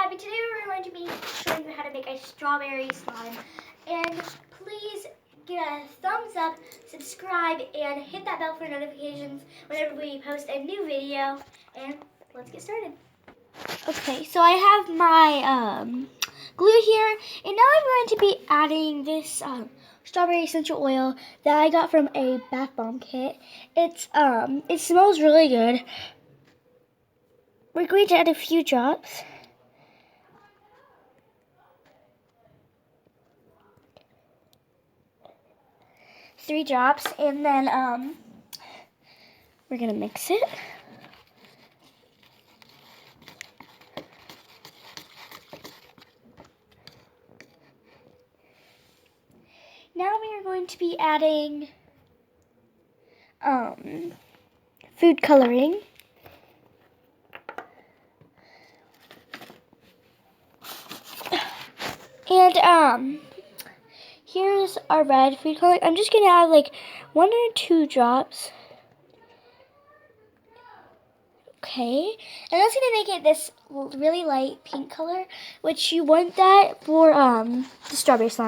Gabby. Today we're going to be showing you how to make a strawberry slime. And please give a thumbs up, subscribe, and hit that bell for notifications whenever we post a new video. And let's get started. Okay, so I have my glue here, and now I'm going to be adding this strawberry essential oil that I got from a bath bomb kit. It smells really good. We're going to add a few drops. Three drops, and then we're gonna mix it. Now we are going to be adding food coloring. And here's our red food coloring. I'm just gonna add like 1 or 2 drops. Okay, and that's gonna make it this really light pink color, which you want that for the strawberry slime.